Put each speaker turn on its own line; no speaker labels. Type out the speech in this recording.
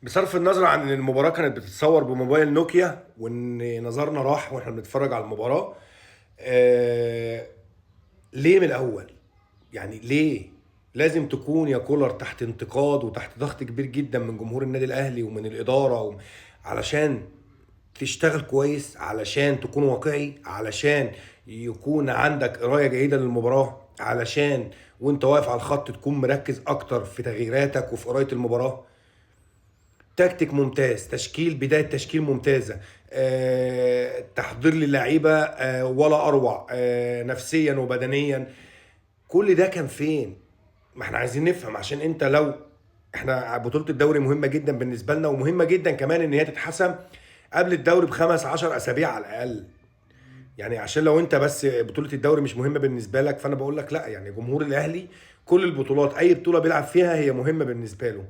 بصرف النظر عن ان المباراة كانت بتتصور بموبايل نوكيا وان نظرنا راح واحنا بنتفرج على المباراة. آه ليه من الاول؟ يعني ليه لازم تكون يا كولر تحت انتقاد وتحت ضغط كبير جدا من جمهور النادي الاهلي ومن الادارة علشان تشتغل كويس، علشان تكون واقعي، علشان يكون عندك قراية جيدة للمباراة، علشان وانت واقف على الخط تكون مركز اكتر في تغييراتك وفي قراية المباراة. تكتيك ممتاز، تشكيل، بدايه تشكيل ممتازه، تحضير للعيبه ولا اروع، نفسيا وبدنيا. كل ده كان فين؟ ما احنا عايزين نفهم، عشان انت لو احنا بطوله الدوري مهمه جدا بالنسبه لنا، ومهمه جدا كمان ان هي تتحسم قبل الدوري بخمس عشر اسابيع على الاقل. يعني عشان لو انت بس بطوله الدوري مش مهمه بالنسبه لك، فانا بقول لك لا، يعني جمهور الاهلي كل البطولات، اي بطوله بيلعب فيها هي مهمه بالنسبه له.